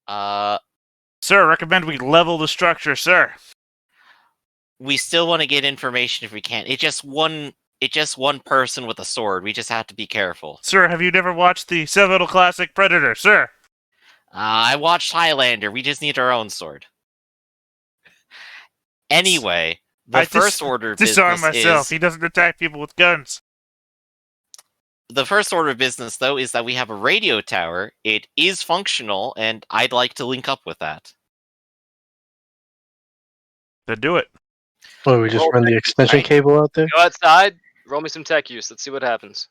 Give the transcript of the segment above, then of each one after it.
Uh, Sir, recommend we level the structure, sir. we still want to get information if we can. It's just one person with a sword. We just have to be careful. Sir, have you never watched the seminal classic Predator, sir? I watched Highlander. We just need our own sword. Anyway, the first order of disarm business myself. is... He doesn't attack people with guns. The first order of business, though, is that we have a radio tower. It is functional, and I'd like to link up with that. Then do it. Well, we just run the extension cable out there? Go outside, roll me some tech use. Let's see what happens.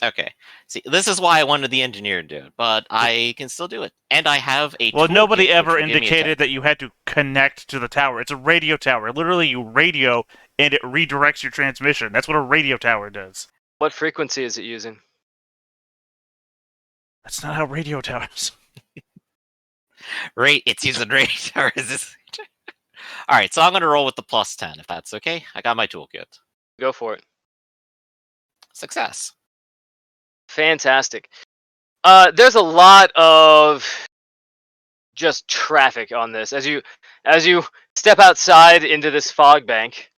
Okay. See, this is why I wanted the engineer to do it, but I can still do it. And I have a Well, nobody toolkit, ever which will give me a indicated tech. that you had to connect to the tower. It's a radio tower. Literally, you radio, and it redirects your transmission. That's what a radio tower does. What frequency is it using? That's not how radio towers... It's using radio tower. Alright, so I'm going to roll with the +10, if that's okay. I got my toolkit. Go for it. Success. Fantastic. There's a lot of just traffic on this as you step outside into this fog bank.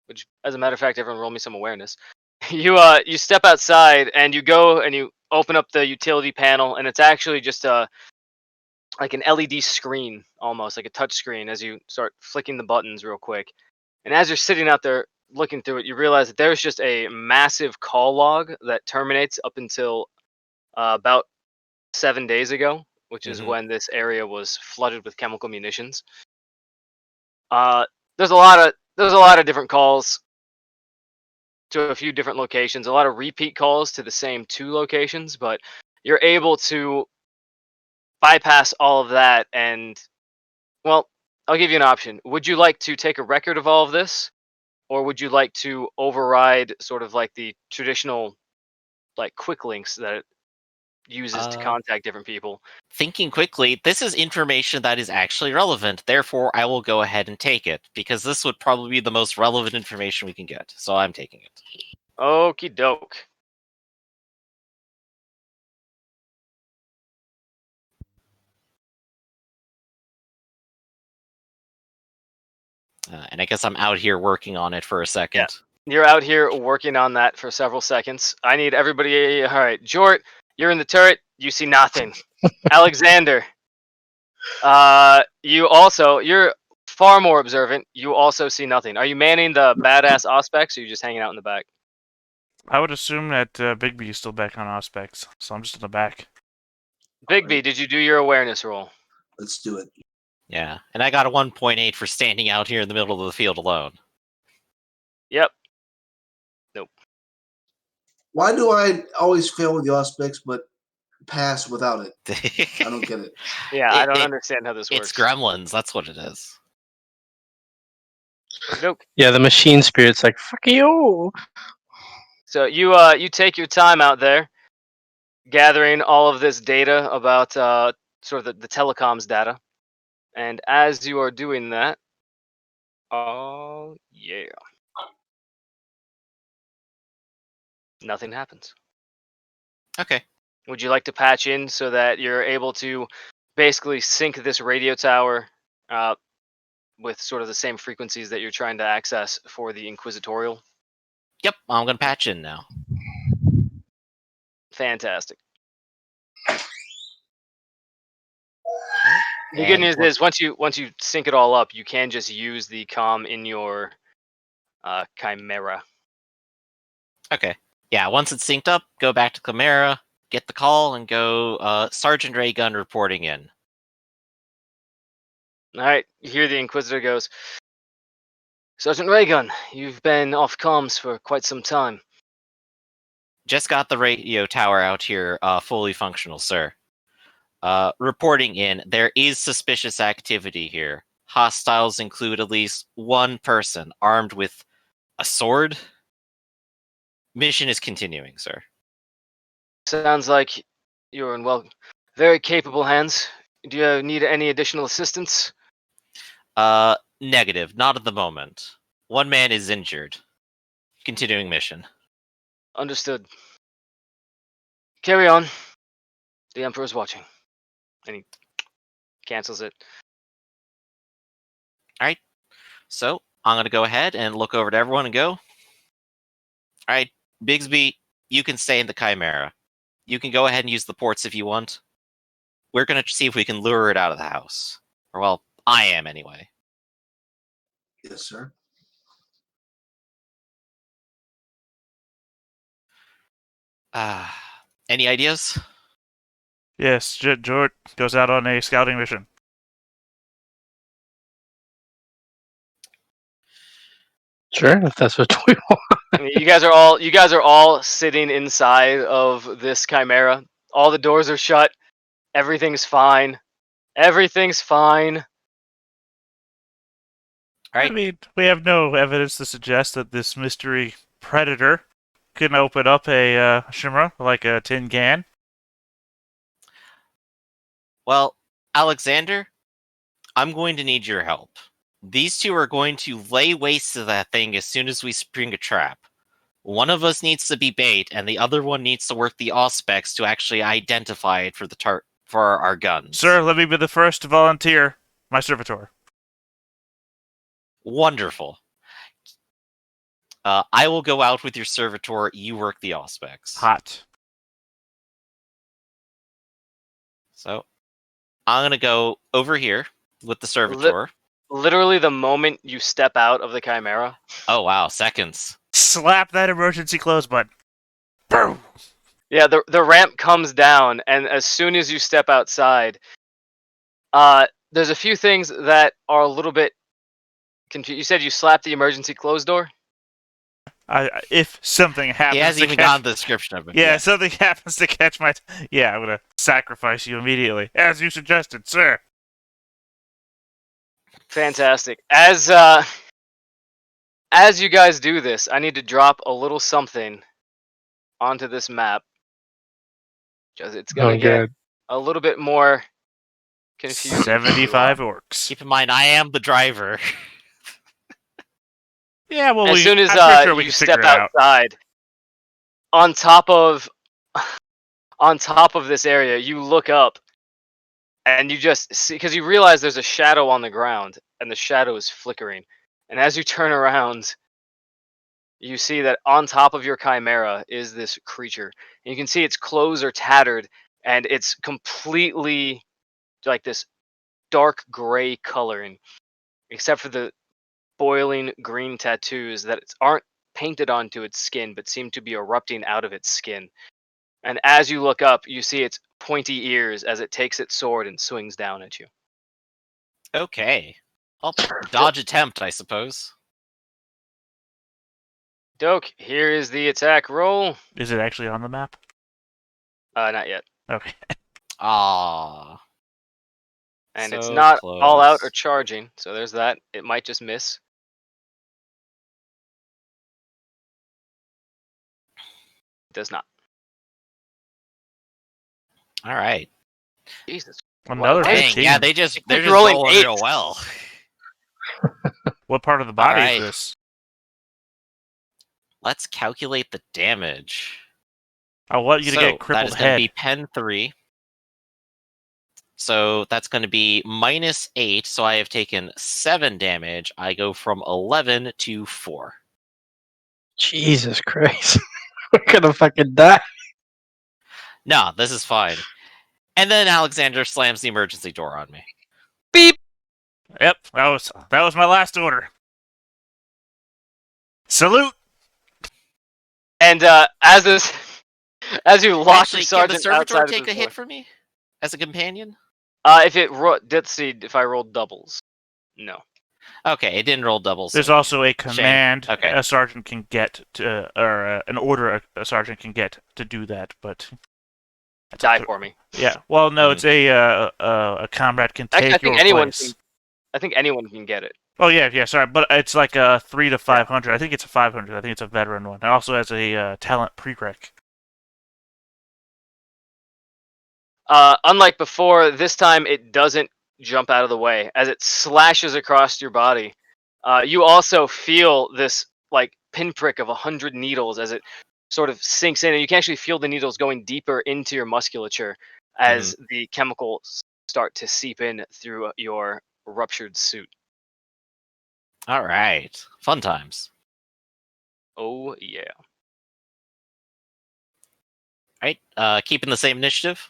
Which, as a matter of fact, everyone roll me some awareness. You step outside and you go and you open up the utility panel, and it's actually just like an LED screen, almost like a touch screen, as you start flicking the buttons real quick. And as you're sitting out there looking through it, you realize that there's just a massive call log that terminates up until about 7 days ago, which is when this area was flooded with chemical munitions. There's a lot of different calls to a few different locations, a lot of repeat calls to the same 2 locations, but you're able to bypass all of that. And, well, I'll give you an option. Would you like to take a record of all of this, or would you like to override sort of like the traditional like quick links that it uses to contact different people? Thinking quickly, this is information that is actually relevant. Therefore, I will go ahead and take it, because this would probably be the most relevant information we can get. So I'm taking it. Okie doke. And I guess I'm out here working on it for a second. Yeah. You're out here working on that for several seconds. I need everybody. All right, Jort, you're in the turret. You see nothing. Alexander, you're far more observant. You also see nothing. Are you manning the badass Auspex, or are you just hanging out in the back? I would assume that Bigby is still back on Auspex, so I'm just in the back. Bigby, did you do your awareness roll? Let's do it. Yeah, and I got a 1.8 for standing out here in the middle of the field alone. Yep. Nope. Why do I always fail with the Auspex, but pass without it? I don't get it. Yeah, I don't understand how this works. It's gremlins, that's what it is. Nope. Yeah, the machine spirit's like, fuck you! So you take your time out there, gathering all of this data about sort of the telecoms data. And as you are doing that, oh yeah, nothing happens. Okay. Would you like to patch in so that you're able to basically sync this radio tower with sort of the same frequencies that you're trying to access for the Inquisitorial? Yep, I'm going to patch in now. Fantastic. The good news is once you sync it all up, you can just use the comm in your Chimera. Okay. Yeah, once it's synced up, go back to Chimera, get the call, and go Sergeant Raygun reporting in. Alright, you hear the Inquisitor goes, Sergeant Raygun, you've been off comms for quite some time. Just got the radio tower out here fully functional, sir. Reporting in, there is suspicious activity here. Hostiles include at least one person armed with a sword. Mission is continuing, sir. Sounds like you're in very capable hands. Do you need any additional assistance? Negative. Not at the moment. One man is injured. Continuing mission. Understood. Carry on. The Emperor's watching. And he cancels it. So I'm going to go ahead and look over to everyone and go, all right, Bigsby, you can stay in the Chimera. You can go ahead and use the ports if you want. We're going to see if we can lure it out of the house. Or, well, I am anyway. Yes, sir. Any ideas? Yes, Jort goes out on a scouting mission. Sure, if that's what we want. I mean, you guys are all sitting inside of this Chimera. All the doors are shut. Everything's fine. Everything's fine. All right. I mean, we have no evidence to suggest that this mystery predator can open up a shimmer like a tin can. Well, Alexander, I'm going to need your help. These two are going to lay waste to that thing as soon as we spring a trap. One of us needs to be bait, and the other one needs to work the auspex to actually identify it for the for our guns. Sir, let me be the first to volunteer my servitor. Wonderful. I will go out with your servitor. You work the auspex. Hot. So I'm gonna go over here with the servitor. Literally the moment you step out of the Chimera. Oh wow, seconds. Slap that emergency close button. Boom! Yeah, the ramp comes down, and as soon as you step outside, there's a few things that are a little bit confused. You said you slapped the emergency close door? If something happens, He hasn't even gotten the description of it. Yeah, something happens to catch my. Yeah, I'm gonna sacrifice you immediately, as you suggested, sir. Fantastic. As you guys do this, I need to drop a little something onto this map. Because it's gonna get a little bit more confusing. 75 orcs. Keep in mind, I am the driver. Yeah, well, as soon as I'm pretty sure we you can figure step it out. outside, on top of this area, you look up, and you just see, because you realize there's a shadow on the ground, and the shadow is flickering. And as you turn around, you see that on top of your Chimera is this creature. And you can see its clothes are tattered, and it's completely like this dark gray coloring, except for the boiling green tattoos that aren't painted onto its skin, but seem to be erupting out of its skin. And as you look up, you see its pointy ears as it takes its sword and swings down at you. Okay. I'll dodge attempt, I suppose. Doke, here is the attack roll. Is it actually on the map? Not yet. Okay. Ah. And it's So not all out close. or charging, so there's that. It might just miss. It does not. All right. Jesus. Another Wow. Dang, 15. yeah, they're just rolling rolling eights. real well. What part of the body Alright. is this? Let's calculate the damage. I want you to So, get that crippled is going to head. be pen 3. So that's going to be -8. So I have taken 7 damage. I go from 11 to 4. Jesus Christ. We're gonna fucking die. No, this is fine. And then Alexander slams the emergency door on me. Beep! Yep, that was my last order. Salute! And as you lock Actually, the can the sergeant servitor outside take of the a hit door, for me as a companion? let's see if I rolled doubles. No. Okay, it didn't roll doubles. There's so also a command Okay. a sergeant can get to, or an order a sergeant can get to do that, but that's up Die to- for me. Yeah, well, no, it's a comrade can take Actually, I think your anyone place. I think anyone can get it. Oh yeah, sorry, but it's like a 3 to 500. I think it's a 500. I think it's a veteran one. It also has a talent prereq. Unlike before, this time it doesn't jump out of the way. As it slashes across your body, you also feel this like pinprick of 100 needles as it sort of sinks in, and you can actually feel the needles going deeper into your musculature as the chemical start to seep in through your ruptured suit. All right. Fun times. Oh yeah. All right. Keeping the same initiative.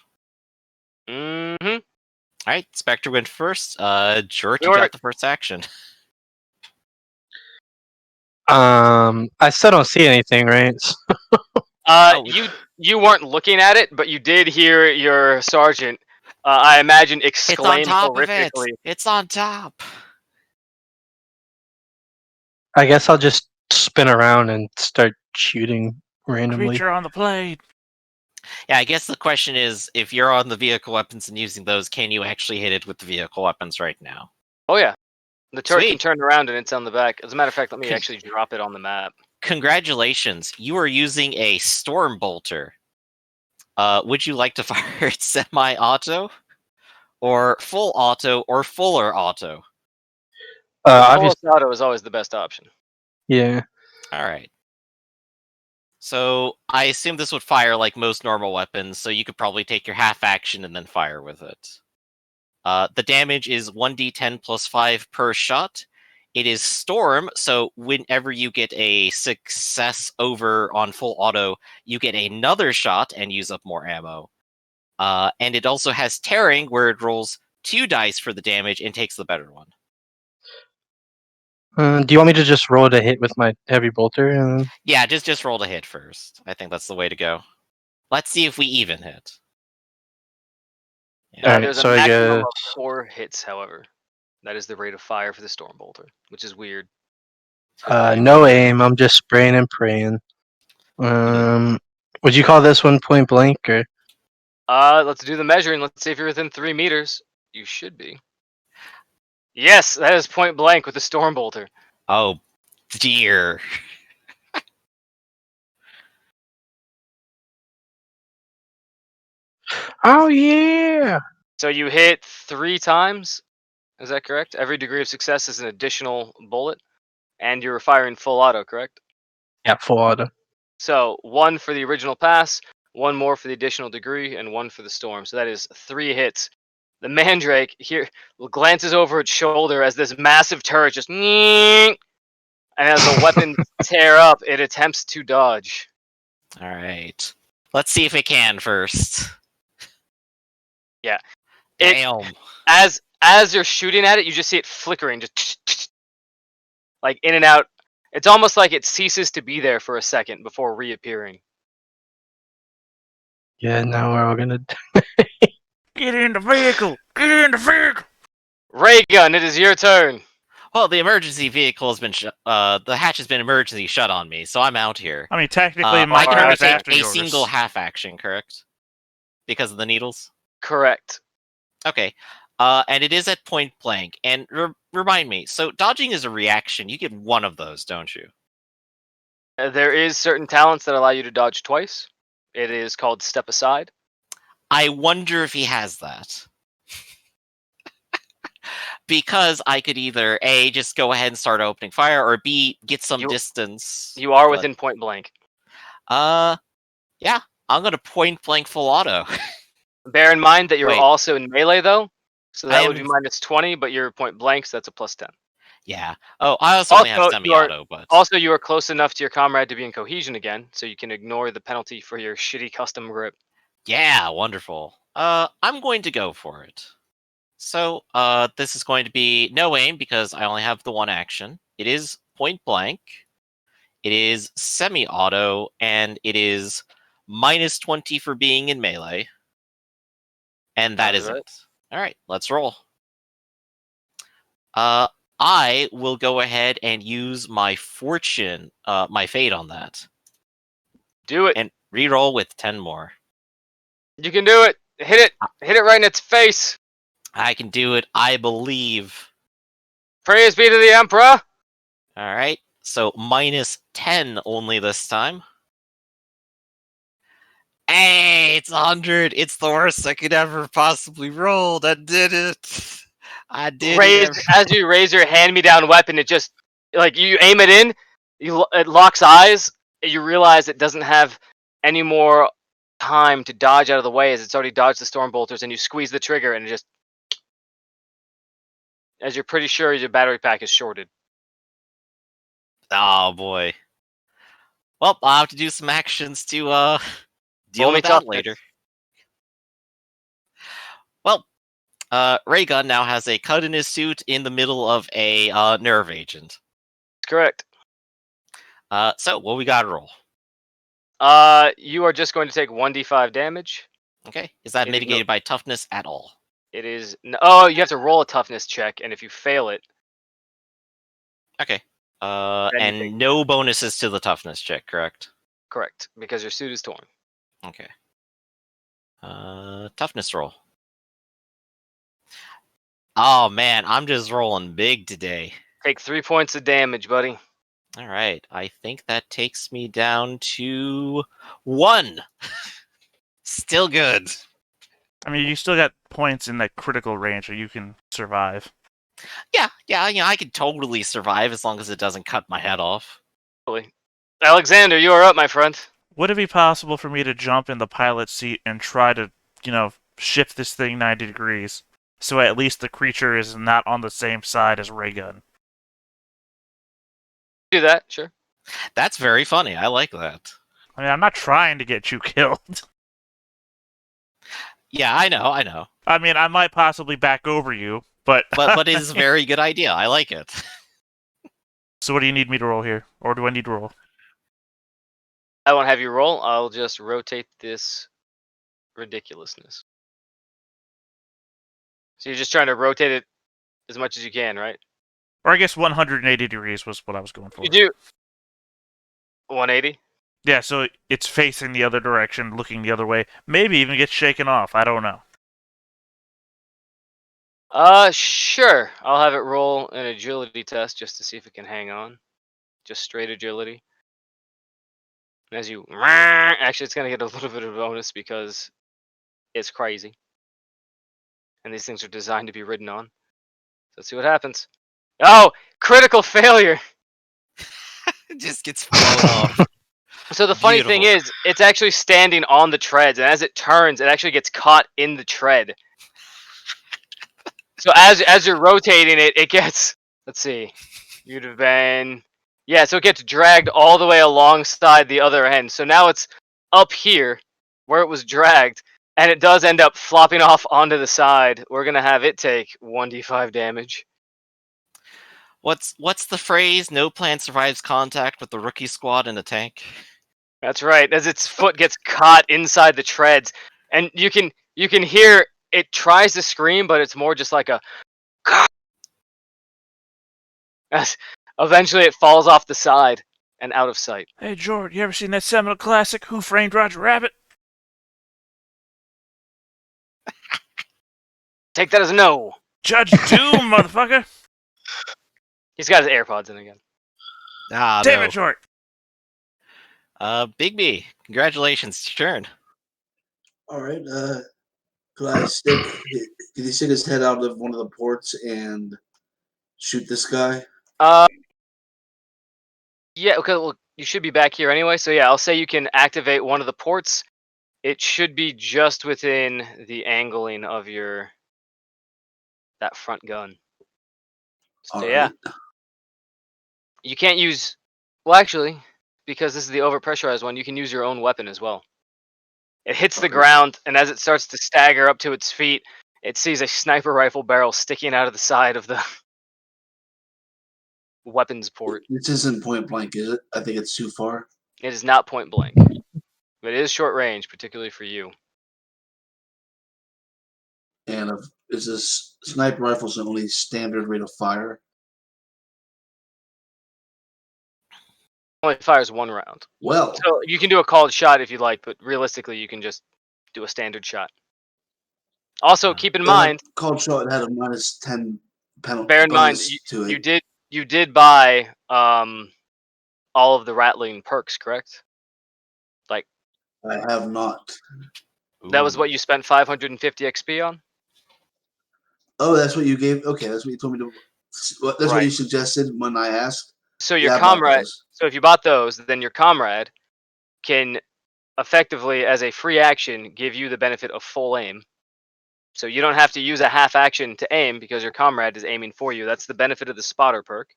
Mm-hmm. All right. Spectre went first. Jort, you Jort. got the first action. I still don't see anything, right? Oh. You weren't looking at it, but you did hear your sergeant, I imagine, It's on exclaim top of it. horrifically. It's on top. I guess I'll just spin around and start shooting randomly. Creature on the plane. Yeah, I guess the question is, if you're on the vehicle weapons and using those, can you actually hit it with the vehicle weapons right now? Oh yeah, the turret can Sweet. turn around and it's on the back. As a matter of fact, let me Con- actually drop it on the map. Congratulations, you are using a storm bolter. Would you like to fire it semi-auto, or full auto, or fuller auto? Obviously, Full auto is always the best option. yeah. All right. So I assume this would fire like most normal weapons, so you could probably take your half action and then fire with it. The damage is 1d10 plus 5 per shot. It is storm, so whenever you get a success over on full auto, you get another shot and use up more ammo. And it also has tearing, where it rolls 2 dice for the damage and takes the better one. Do you want me to just roll to hit with my heavy bolter? And Yeah, just roll to hit first. I think that's the way to go. Let's see if we even hit. Yeah. Alright, There's a so I maximum guess of 4 hits, however. That is the rate of fire for the storm bolter, which is weird. no aim. I'm just spraying and praying. Would you call this one point blank or? Let's do the measuring. Let's see if you're within 3 meters. You should be. Yes, that is point blank with the storm bolter. Oh, dear. Oh yeah! So you hit 3 times. Is that correct? Every degree of success is an additional bullet, and you're firing full auto, correct? Yeah, full auto. So 1 for the original pass, 1 more for the additional degree, and 1 for the storm. So that is 3 hits. The Mandrake here glances over its shoulder as this massive turret just and as the weapon tear up, it attempts to dodge. All right. Let's see if it can first. Yeah. Damn. As you're shooting at it, you just see it flickering, just like in and out. It's almost like it ceases to be there for a second before reappearing. Yeah, now we're all gonna. Get in the vehicle. Get in the vehicle. Ray gun, it is your turn. Well, the emergency vehicle has been the hatch has been emergency shut on me, so I'm out here. I mean, technically, I my can car only is take after a yours. single half action, correct? Because of the needles? Correct. Okay. And it is at point blank. And remind me, so dodging is a reaction. You get one of those, don't you? There is certain talents that allow you to dodge twice. It is called step aside. I wonder if he has that. Because I could either A, just go ahead and start opening fire, or B, get some distance. You are but- within point blank. Yeah, I'm gonna point blank full auto. Bear in mind that you're Wait. also in melee though, so I that am would be minus 20, but you're point blank, so that's a plus 10. Yeah. Oh, I also only have Also, semi-auto, but Also, you are close enough to your comrade to be in cohesion again, so you can ignore the penalty for your shitty custom grip. yeah, wonderful. I'm going to go for it. So, this is going to be no aim because I only have the one action. It is point blank. It is semi-auto, and it is minus 20 for being in melee. And that Sounds is right. it. All right, let's roll. I will go ahead and use my fortune, my fate on that, Do it. and reroll with 10 more. You can do it. Hit it. Hit it right in its face. I can do it, I believe. Praise be to the Emperor. All right, so minus 10 only this time. Hey, it's 100. It's the worst I could ever possibly roll. I did it. I did it. As you raise your hand-me-down weapon, it just like you aim it in. It locks eyes. You realize it doesn't have any more time to dodge out of the way as it's already dodged the storm bolters, and you squeeze the trigger and it just as you're pretty sure your battery pack is shorted. Oh boy. Well, I'll have to do some actions to deal Roll me with that toughness. later. Well, Raygun now has a cut in his suit in the middle of a nerve agent. Correct. So what we gotta roll? You are just going to take 1d5 damage. Okay, is that It is mitigated by toughness at all? It is. Oh, you have to roll a toughness check, and if you fail it, Okay. Then you And take- no bonuses to the toughness check, correct? correct, because your suit is torn. Okay. Toughness roll. Oh man, I'm just rolling big today. Take 3 points of damage, buddy. All right, I think that takes me down to 1. Still good. I mean, you still got points in that critical range, so you can survive. Yeah, I could totally survive as long as it doesn't cut my head off. Alexander, you are up, my friend. Would it be possible for me to jump in the pilot's seat and try to, shift this thing 90 degrees, so at least the creature is not on the same side as Raygun? Do that, sure. That's very funny. I like that. I mean, I'm not trying to get you killed. Yeah, I know. I mean, I might possibly back over you, but... But it is a very good idea. I like it. So what do you need me to roll here? Or do I need to roll? I won't have you roll. I'll just rotate this ridiculousness. So you're just trying to rotate it as much as you can, right? Or I guess 180 degrees was what I was going for. You do 180. Yeah, so it's facing the other direction, looking the other way. Maybe even gets shaken off. I don't know. Sure. I'll have it roll an agility test just to see if it can hang on. Just straight agility. And as you actually, it's gonna get a little bit of a bonus because it's crazy, and these things are designed to be ridden on. So let's see what happens. Oh, critical failure! It just gets flown off. So the funny thing is, it's actually standing on the treads, and as it turns, it actually gets caught in the tread. So as you're rotating it, it gets. Let's see. You'd have been. Yeah, so it gets dragged all the way alongside the other end. So now it's up here where it was dragged, and it does end up flopping off onto the side. We're gonna have it take 1d5 damage. What's the phrase? No plan survives contact with the rookie squad in a tank. That's right. As its foot gets caught inside the treads, and you can hear it tries to scream, but it's more just like a. As eventually it falls off the side and out of sight. Hey, George, you ever seen that seminal classic, Who Framed Roger Rabbit? Take that as a no. Judge Doom, motherfucker! He's got his AirPods in again. Ah, Damn no. it, George! Big B, congratulations, it's your turn. All right. Can he stick his head out of one of the ports and shoot this guy? Yeah, okay, well, you should be back here anyway, so yeah, I'll say you can activate one of the ports. It should be just within the angling of that front gun. So All yeah. right. You can't use, well actually, because this is the overpressurized one, you can use your own weapon as well. It hits the Okay. ground, and as it starts to stagger up to its feet, it sees a sniper rifle barrel sticking out of the side of the weapons port. This isn't point blank, is it? I think it's too far. It is not point blank, but it is short range, particularly for you. And is this sniper rifle's the only standard rate of fire? Only fires one round. Well, So you can do a called shot if you like, but realistically, you can just do a standard shot. Also, keep in mind, called shot had a -10 penalty. bear in mind, to it. you did buy all of the rattling perks, correct? Like I have not. that was Ooh. what you spent 550 XP on. Oh, that's what you gave. Okay, that's what you told me to. That's what Right. you suggested when I asked. So your Yeah, I bought comrade. those. So if you bought those, then your comrade can effectively, as a free action, give you the benefit of full aim. So you don't have to use a half action to aim because your comrade is aiming for you. That's the benefit of the spotter perk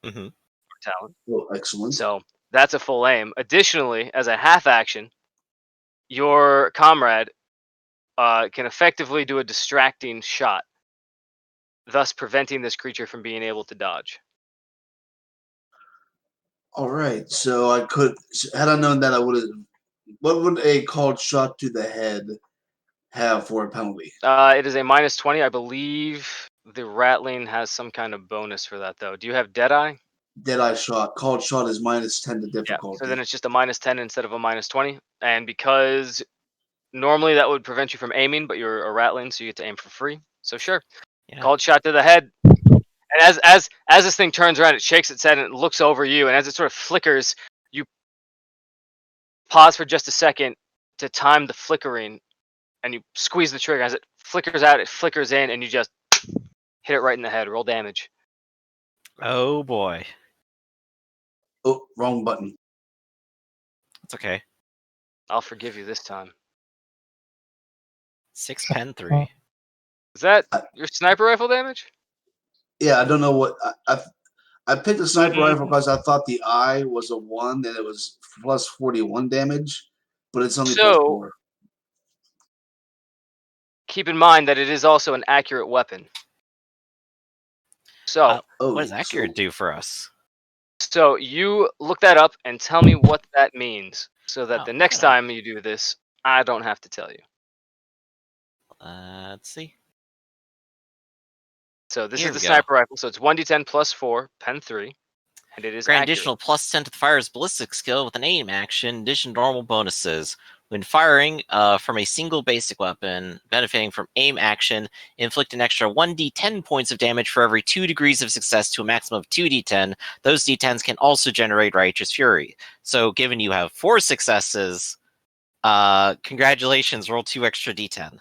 Mm-hmm. or talent. Oh, excellent. So that's a full aim. Additionally, as a half action, your comrade can effectively do a distracting shot, thus preventing this creature from being able to dodge. All right, so I could had I known that I would have. What would a called shot to the head have for a penalty? It is a -20. I believe the rattling has some kind of bonus for that, though. Do you have Deadeye? Deadeye shot. Called shot is -10 to Yeah, difficulty. so then it's just a -10 instead of a -20. And because normally that would prevent you from aiming, but you're a rattling, so you get to aim for free. So sure, Yeah. called shot to the head. And as this thing turns around, it shakes its head and it looks over you. And as it sort of flickers, you pause for just a second to time the flickering, and you squeeze the trigger. As it flickers out, it flickers in, and you just hit it right in the head. Roll damage. Oh boy. Oh, wrong button. It's okay. I'll forgive you this time. 6 pen 3. Is that your sniper rifle damage? Yeah, I don't know what I picked a sniper rifle because I thought the eye was a 1 and it was plus 41 damage, but it's only plus So 4. keep in mind that it is also an accurate weapon. So, Oh, What does accurate so do for us? so you look that up and tell me what that means, so that Oh, the next right on. time you do this, I don't have to tell you. Let's see. So this Here is we the go. sniper rifle. So it's 1d10 plus 4, pen 3, and it is Grant accurate. additional +10 to the fire's ballistic skill with an aim action, in addition to normal bonuses. When firing from a single basic weapon, benefiting from aim action, inflict an extra 1d10 points of damage for every 2 degrees of success to a maximum of 2d10. Those d10s can also generate Righteous Fury. So given you have 4 successes, congratulations, roll 2 extra d10.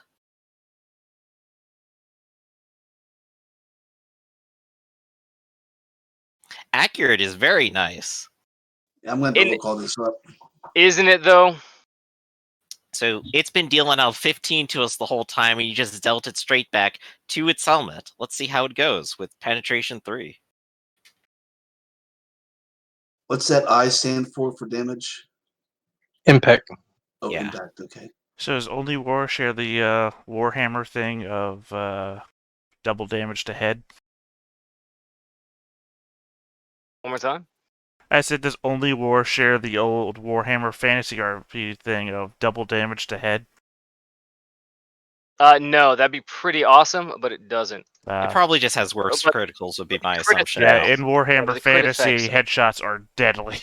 Accurate is very nice. I'm going to look all this up. Isn't it though? So it's been dealing out 15 to us the whole time, and you just dealt it straight back to its helmet. Let's see how it goes with penetration 3. What's that I stand for damage? Impact. Oh, Yeah. impact. Okay. So does only war share the Warhammer thing of double damage to head? One more time. I said, does only war share the old Warhammer Fantasy RP thing of double damage to head? No, that'd be pretty awesome, but it doesn't. It probably just has worse but criticals, would be my crit assumption. yeah, effects. in Warhammer the crit Fantasy, effects. headshots are deadly.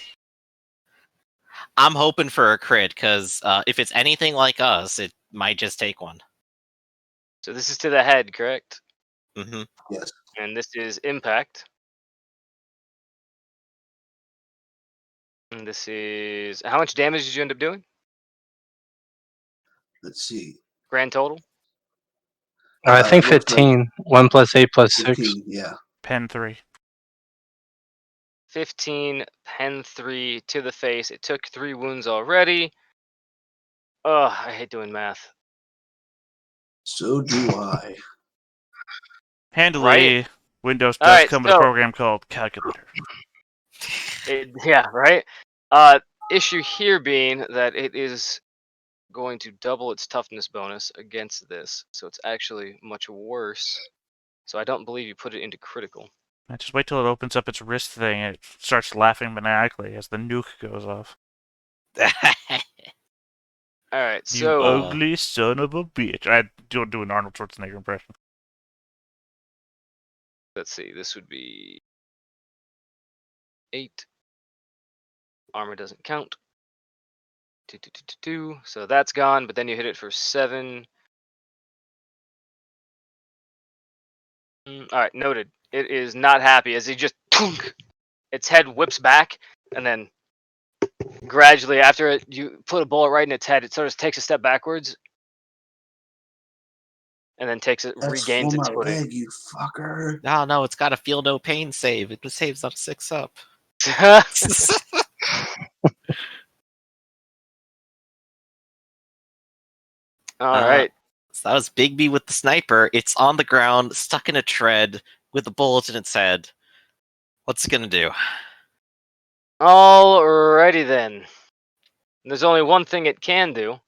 I'm hoping for a crit, because if it's anything like us, it might just take one. So this is to the head, correct? Mm-hmm. Yes. And this is impact. And this is how much damage did you end up doing? Let's see. Grand total? I think It looks like 15. 1 plus 8 plus 6. 15. Yeah. Pen 3. 15, pen 3 to the face. It took 3 wounds already. Ugh, I hate doing math. So do I. Handily, Windows does Alright, come with a so- program called Calculator. Yeah, right? Issue here being that it is going to double its toughness bonus against this. So it's actually much worse. So I don't believe you put it into critical. Just wait till it opens up its wrist thing and it starts laughing maniacally as the nuke goes off. Alright, You so ugly son of a bitch. I don't do an Arnold Schwarzenegger impression. let's see, this would be 8. Armor doesn't count. 2, 2, 2, 2, 2. So that's gone, but then you hit it for 7. Alright, noted. It is not happy as he just its head whips back, and then gradually after you put a bullet right in its head, it sort of takes a step backwards and then That's regains for its my footing. leg, you fucker. No, it's got a feel no pain save. It saves up 6 up. Alright. So that was Bigby with the sniper. It's on the ground, stuck in a tread, with a bullet in its head. What's it gonna do? Alrighty then. There's only one thing it can do.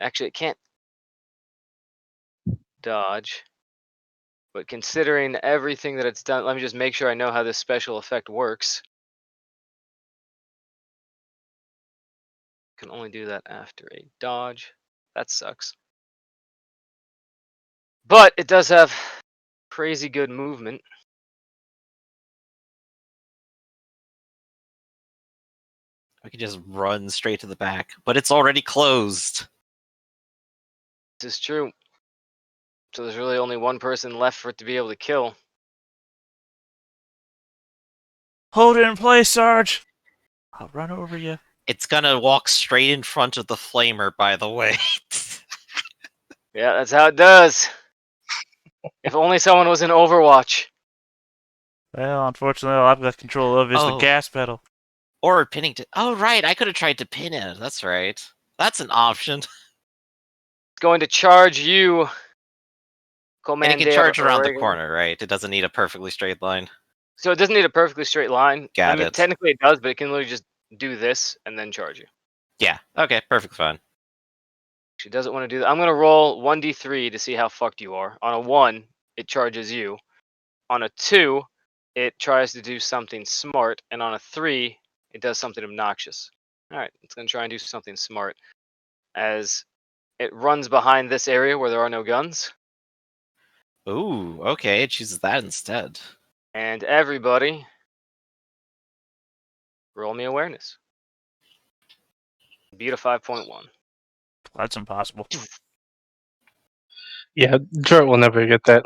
Actually, it can't dodge. But considering everything that it's done, let me just make sure I know how this special effect works. Can only do that after a dodge. That sucks. But it does have crazy good movement. We can just run straight to the back, but it's already closed. This is true. So there's really only one person left for it to be able to kill. Hold it in place, Sarge. I'll run over you. It's gonna walk straight in front of the flamer, by the way. Yeah, that's how it does. If only someone was in Overwatch. Well, unfortunately, all I've got control of is the Oh. gas pedal. Or pinning to... Oh, right, I could have tried to pin it. That's right. That's an option. It's going to charge you. And Commander it can charge around the Reagan. corner, right? It doesn't need a perfectly straight line. So it doesn't need a perfectly straight line. Got I mean, it. technically it does, but it can literally just do this and then charge you. Yeah, okay, perfect fine. She doesn't want to do that. I'm going to roll 1d3 to see how fucked you are. On a 1, it charges you. On a 2, it tries to do something smart. And on a 3, it does something obnoxious. Alright, it's going to try and do something smart. As it runs behind this area where there are no guns. Ooh, okay, it chooses that instead. And everybody, roll me awareness. Beat a 5.1. That's impossible. Yeah, Jort will never get that.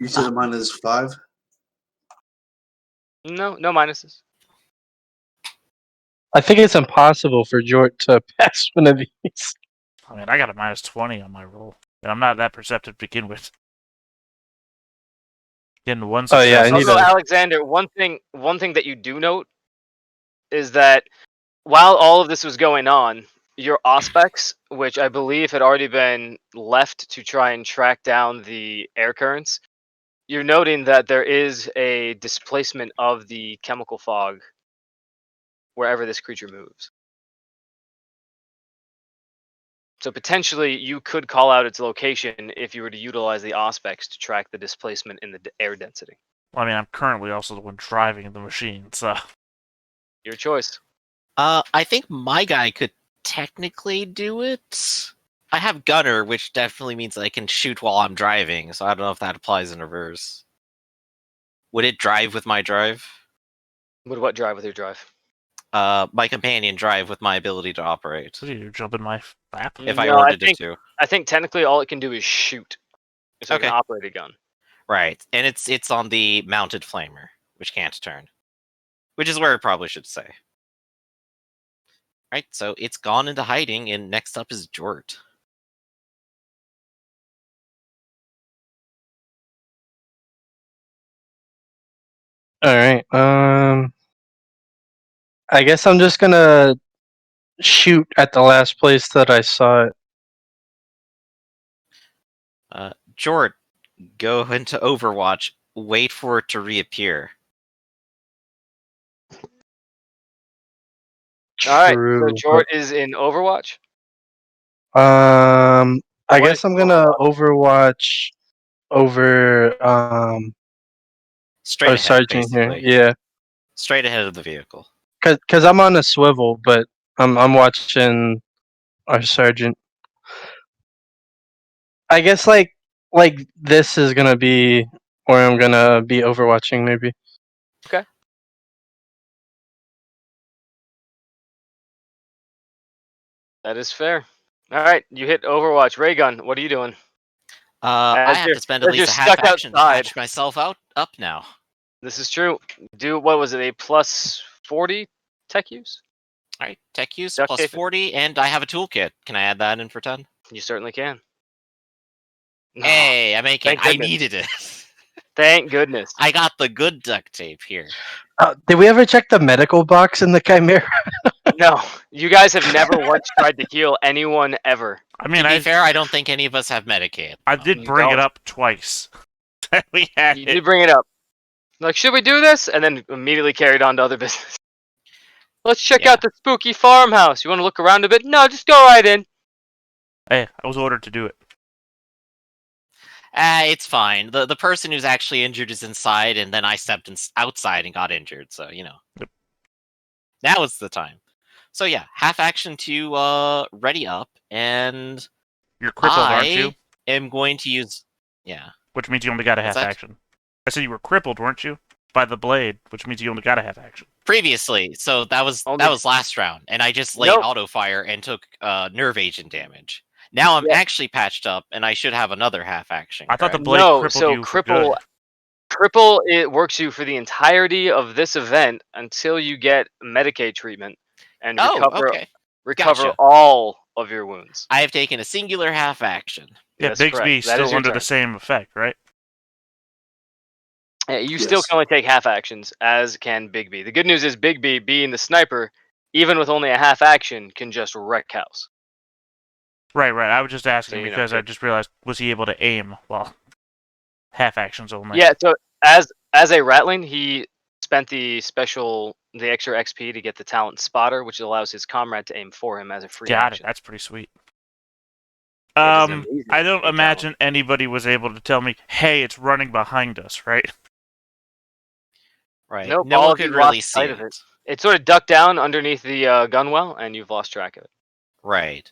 You said -5? No minuses. I think it's impossible for Jort to pass one of these. I mean, I got a -20 on my roll, and I'm not that perceptive to begin with. Getting one Oh, yeah, success. I need Also, a- Alexander, one thing that you do note is that while all of this was going on, your Auspex, which I believe had already been left to try and track down the air currents, you're noting that there is a displacement of the chemical fog wherever this creature moves. So potentially you could call out its location if you were to utilize the Auspex to track the displacement in the air density. Well, I mean, I'm currently also the one driving the machine, so Your choice. I think my guy could technically do it. I have gunner, which definitely means I can shoot while I'm driving, so I don't know if that applies in reverse. Would it drive with my drive? Would what drive with your drive? My companion drive with my ability to operate. what do you jump in my lap? If I No, ordered it to. I think technically all it can do is shoot. So it Okay. can operate a gun. Right, and it's on the mounted flamer, which can't turn. Which is where it probably should say. Right, so it's gone into hiding, and next up is Jort. All right. I guess I'm just gonna shoot at the last place that I saw it. Jort, go into Overwatch. Wait for it to reappear. Alright, True. so Jort is in Overwatch. I What guess is I'm gonna Overwatch over Straight our ahead, sergeant here. basically. Yeah, Straight ahead of the vehicle. cause I'm on a swivel, but I'm watching our sergeant. I guess like this is gonna be where I'm gonna be overwatching maybe. That is fair. Alright, you hit Overwatch. Raygun, what are you doing? I As have you're- to spend at as least you're a half stuck action to outside. patch myself up now. This is true. Do, what was it, a plus 40 tech use? Alright, tech use Duct plus tape it. 40, and I have a toolkit. Can I add that in for 10? You certainly can. No, Hey, I make it. thank I goodness. needed it. Thank goodness. I got the good duct tape here. Did we ever check the medical box in the Chimera? No, you guys have never once tried to heal anyone ever. I mean, To be fair, I don't think any of us have Medicaid. I did You bring it don't. up twice. We had You it. did bring it up. Like, should we do this? And then immediately carried on to other business. Let's check Yeah. out the spooky farmhouse. You want to look around a bit? No, just go right in. Hey, I was ordered to do it. It's fine. The person who's actually injured is inside, and then I stepped outside and got injured. So Yep. now is the time. So yeah, half action to ready up, and You're crippled, aren't you? I am going to use. Yeah, Which means you only got a What's half that? action. I said you were crippled, weren't you? By the blade, which means you only got a half action. previously. So that was Only- last round, and I just laid Nope. auto fire and took nerve agent damage. Now I'm Yeah. actually patched up, and I should have another half action. I thought the correct? blade No, crippled so you for good. cripple, it works you for the entirety of this event until you get Medicaid treatment and okay. recover Gotcha. all of your wounds. I have taken a singular half action. Yeah, That's Bigsby's correct. That is still your under turn. the same effect, right? You still Yes. can only take half actions, as can Bigby. The good news is Bigby, being the sniper, even with only a half action, can just wreck house. Right. I was just asking you know, because I just realized, was he able to aim? Well, half actions only. Yeah, so as a Ratling, he spent the extra XP to get the talent spotter, which allows his comrade to aim for him as a free Got it. action. That's pretty sweet. It is an amazing I don't talent. imagine anybody was able to tell me, "Hey, it's running behind us," right? Right. Nope, no all one of you could really lost see sight of it. It sort of ducked down underneath the gunwell, and you've lost track of it. Right.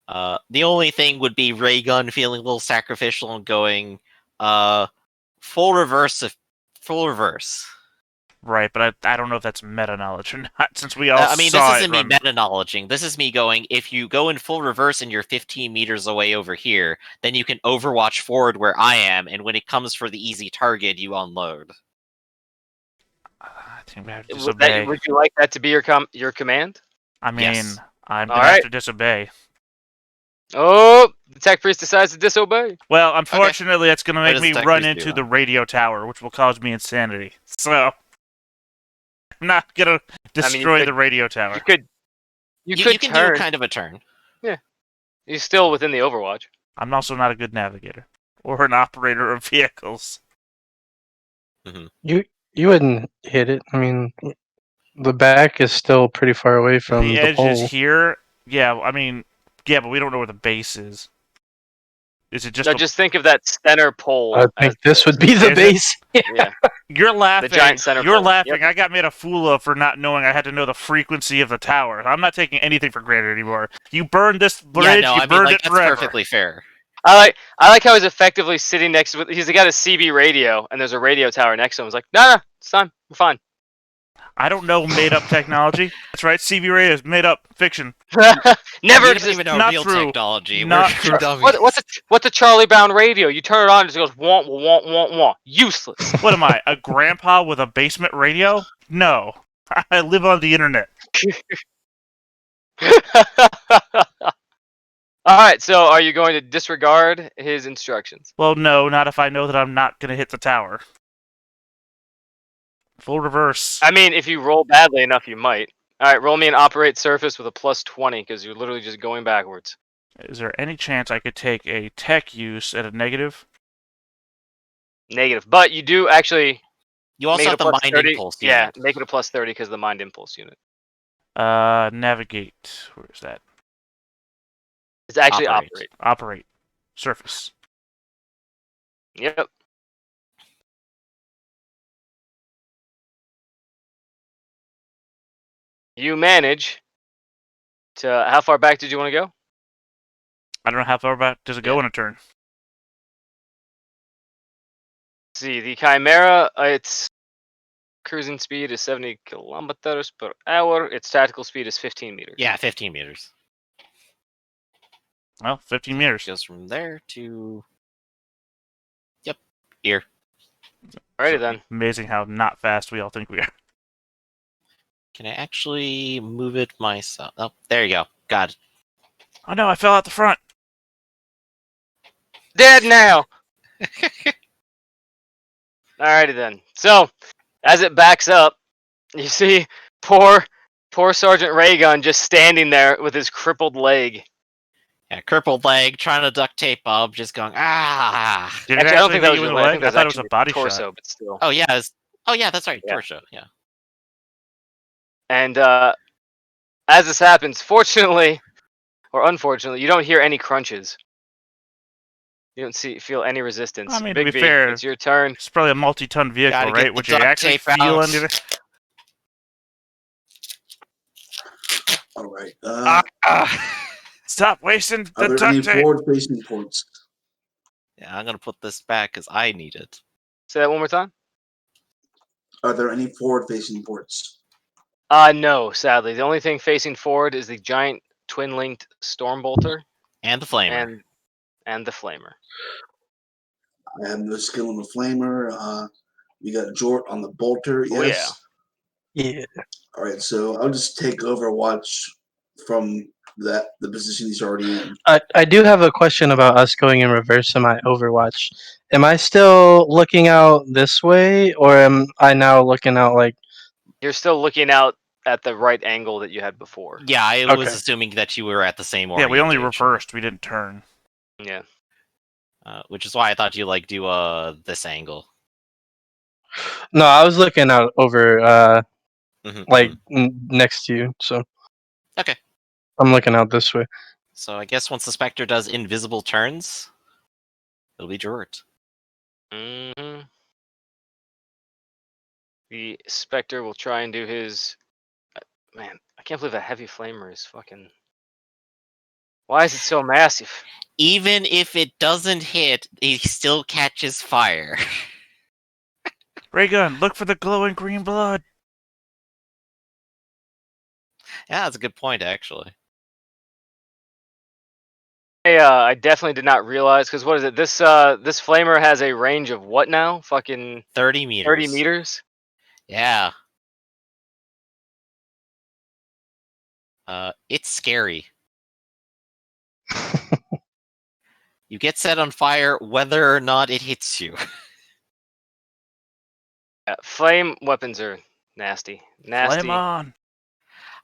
The only thing would be ray gun feeling a little sacrificial and going full reverse. Right, but I don't know if that's meta knowledge or not, since we all I mean, saw this isn't it me run. meta-knowledging. This is me going, if you go in full reverse and you're 15 meters away over here, then you can overwatch forward where I am, and when it comes for the easy target, you unload. I think we have to disobey. Would you like that to be your command? I mean, Yes. I'm All gonna have right. to disobey. Oh, the tech priest decides to disobey. Well, unfortunately, that's gonna What make does me Tech run Priest into do, the huh? radio tower, which will cause me insanity. So, I'm not gonna destroy could- the radio tower. You could You could can turn. do kind of a turn. You're still within the Overwatch. I'm also not a good navigator or an operator of vehicles. You wouldn't hit it. I mean, the back is still pretty far away from The the edge pole. is here. Yeah, I mean, yeah, but we don't know where the base is. Is it just? No, just think of that center pole. I think this would be the Is it? base. Yeah. You're laughing. giant center You're pole. laughing. I got made a fool of for not knowing I had to know the frequency of the tower. I'm not taking anything for granted anymore. You burned this bridge. Yeah, no, you I mean, burned like, it that's forever. perfectly fair. I like how he's effectively sitting next to. He's got a CB radio, and there's a radio tower next to him. He's like, no, it's fine. We're fine. I don't know made-up technology. That's right. CV radio is made-up fiction. Never We don't existed. even know Not real true. technology. Not We're true. dummies. What's a Charlie Brown radio? You turn it on, and it just goes wah wah wah wah. Useless. What am I? A grandpa with a basement radio? No. I live on the internet. All right. So, are you going to disregard his instructions? Well, no, not if I know that I'm not going to hit the tower. Full reverse. I mean, if you roll badly enough, you might. All right. Roll me an operate surface with a +20 because you're literally just going backwards. Is there any chance I could take a tech use at a negative? Negative, but you do actually. You also make have it the a mind +30. impulse. Yeah, unit. make it a +30 because of the mind impulse unit. Navigate. Where is that? It's actually Operate. operate. Operate. Surface. Yep. You manage to. How far back did you want to go? I don't know how far back does it go in a turn. Let's see, the Chimera, its cruising speed is 70 kilometers per hour. Its tactical speed is 15 meters. Yeah, 15 meters. Well, 15 meters. Goes from there to. Yep, here. Alrighty then. Amazing how not fast we all think we are. Can I actually move it myself? Oh, there you go. Got it. Oh no, I fell out the front. Dead now. Alrighty then. So, as it backs up, you see poor Poor Sergeant Raygun just standing there with his crippled leg. Yeah, crippled leg, trying to duct tape Bob, just going, ah. Did it Actually, I don't actually think that hit was you in your the leg. I leg? think I that was thought it was a actually body torso, shot. but still. Oh, yeah. Oh, yeah, that's right. Yeah. Torso, yeah. And as this happens, fortunately or unfortunately, you don't hear any crunches. You don't feel any resistance. I mean, to Big be B, fair, it's your turn. it's probably a multi-ton vehicle, Gotta get right? the Would you duct actually tape feel out. any of it? All right. Stop wasting Are the there any duct tape. forward-facing ports? Yeah, I'm gonna put this back because I need it. Say that one more time. Are there any forward-facing ports? No, sadly. The only thing facing forward is the giant twin-linked Stormbolter And the flamer. and the Flamer. I have no skill on the flamer. We got Jort on the bolter. Oh, Yes. Yeah. All right. So I'll just take Overwatch from the position he's already in. I do have a question about us going in reverse in my Overwatch. Am I still looking out this way, or am I now looking out like? You're still looking out at the right angle that you had before. Yeah, I was Okay. assuming that you were at the same Yeah, orientation. we only reversed. We didn't turn. Yeah. Which is why I thought you do this angle. No, I was looking out over Mhm. next to you, so Okay. I'm looking out this way. So I guess once the Spectre does invisible turns, it'll be Jort. Mm-hmm. The Spectre will try and do his... Man, I can't believe that heavy flamer is fucking... Why is it so massive? Even if it doesn't hit, he still catches fire. Raygun, look for the glowing green blood. Yeah, that's a good point, actually. I definitely did not realize, because what is it? This flamer has a range of what now? Fucking 30 meters. 30 meters? Yeah. It's scary. You get set on fire whether or not it hits you. Yeah, flame weapons are nasty. Nasty. Flame on.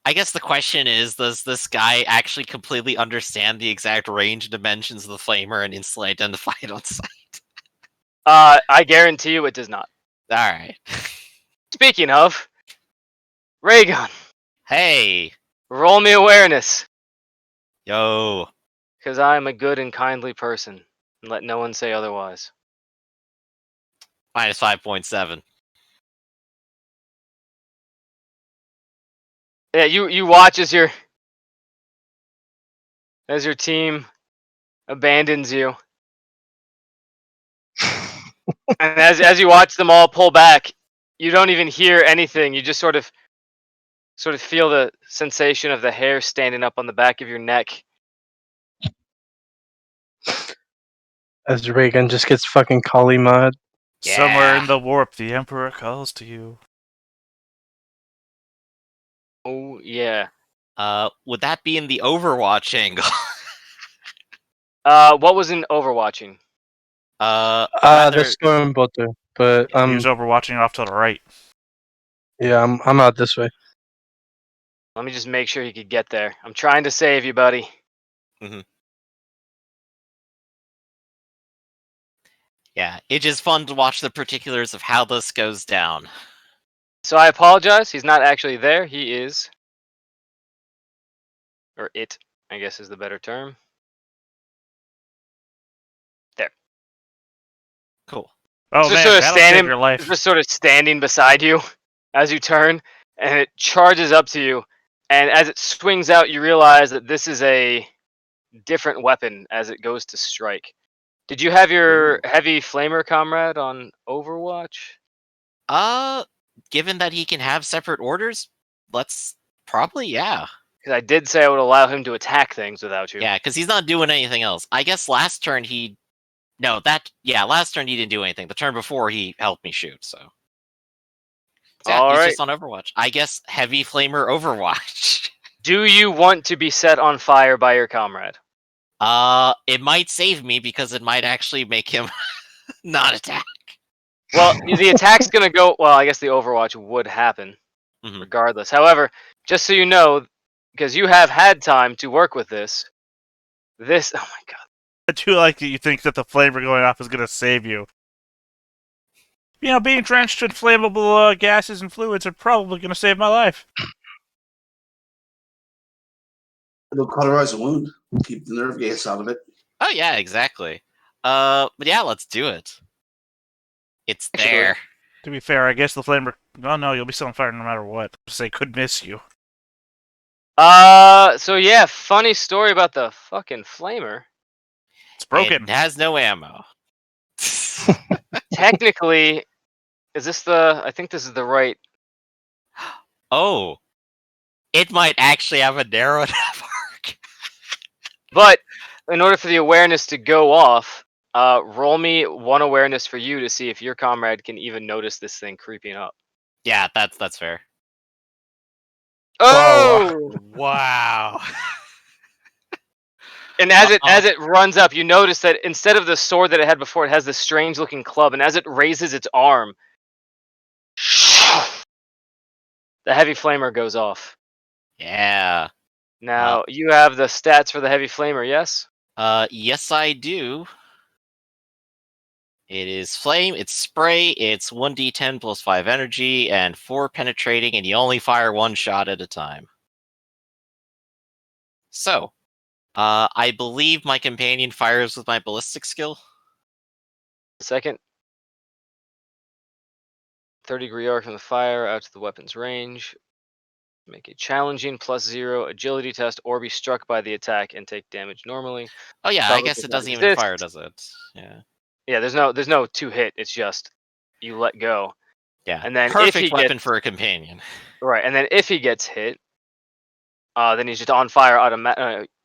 I guess the question is, does this guy actually completely understand the exact range and dimensions of the flamer and instantly identify it on sight? I guarantee you it does not. Alright. Speaking of, Raygun, Hey! roll me awareness, Yo. because I am a good and kindly person, and let no one say otherwise. Minus 5.7. Yeah, you watch as your team abandons you, and as you watch them all pull back, you don't even hear anything. You just sort of feel the sensation of the hair standing up on the back of your neck. As Reagan just gets fucking Kali mod. Somewhere Yeah. in the warp, the Emperor calls to you. Oh yeah. Would that be in the Overwatch angle? What was in Overwatching? The Rather, storm bolter, but He was overwatching off to the right. yeah, I'm out this way. Let me just make sure you could get there. I'm trying to save you, buddy. yeah, it's just fun to watch the particulars of how this goes down. So I apologize. He's not actually there. He is. Or it, I guess is the better term. There. Cool. Oh Just man, sort of that'll save your life. just sort of standing beside you as you turn, and it charges up to you. And as it swings out, you realize that this is a different weapon as it goes to strike. Did you have your heavy flamer comrade on Overwatch? Given that he can have separate orders, let's probably, yeah. Because I did say I would allow him to attack things without you. Yeah, because he's not doing anything else. I guess last turn last turn he didn't do anything. The turn before he helped me shoot, so. Yeah, All he's right. just on Overwatch. I guess heavy flamer Overwatch. Do you want to be set on fire by your comrade? It might save me because it might actually make him not attack. Well, the attack's gonna go. Well, I guess the Overwatch would happen regardless. However, just so you know, because you have had time to work with this. Oh my god. I do like that you think that the flamer going off is going to save you. You know, being drenched in flammable gases and fluids are probably going to save my life. It'll cauterize the wound, keep the nerve gas out of it. Oh yeah, exactly. But yeah, let's do it. It's Actually, there. To be fair, I guess the flamer... Oh no, you'll be still on fire no matter what. Say, could miss you. So yeah, funny story about the fucking flamer. It's broken. It has no ammo. Technically, I think this is the right... Oh, it might actually have a narrow enough arc. But, in order for the awareness to go off, roll me one awareness for you to see if your comrade can even notice this thing creeping up. Yeah, that's fair. Oh! Wow. And as it runs up, you notice that instead of the sword that it had before, it has this strange looking club, and as it raises its arm, the heavy flamer goes off. Yeah. Now, you have the stats for the heavy flamer, yes? Yes, I do. It is flame, it's spray, it's 1d10 plus 5 energy, and 4 penetrating, and you only fire one shot at a time. So, I believe my companion fires with my ballistic skill. Second. 30-degree arc from the fire out to the weapon's range. Make a challenging +0 agility test or be struck by the attack and take damage normally. Oh yeah, I Cover guess does it not doesn't even exist. fire, does it? Yeah. Yeah, there's no two hit. It's just you let go. Yeah. And then perfect if he weapon gets, for a companion. right, and then if he gets hit, then he's just on fire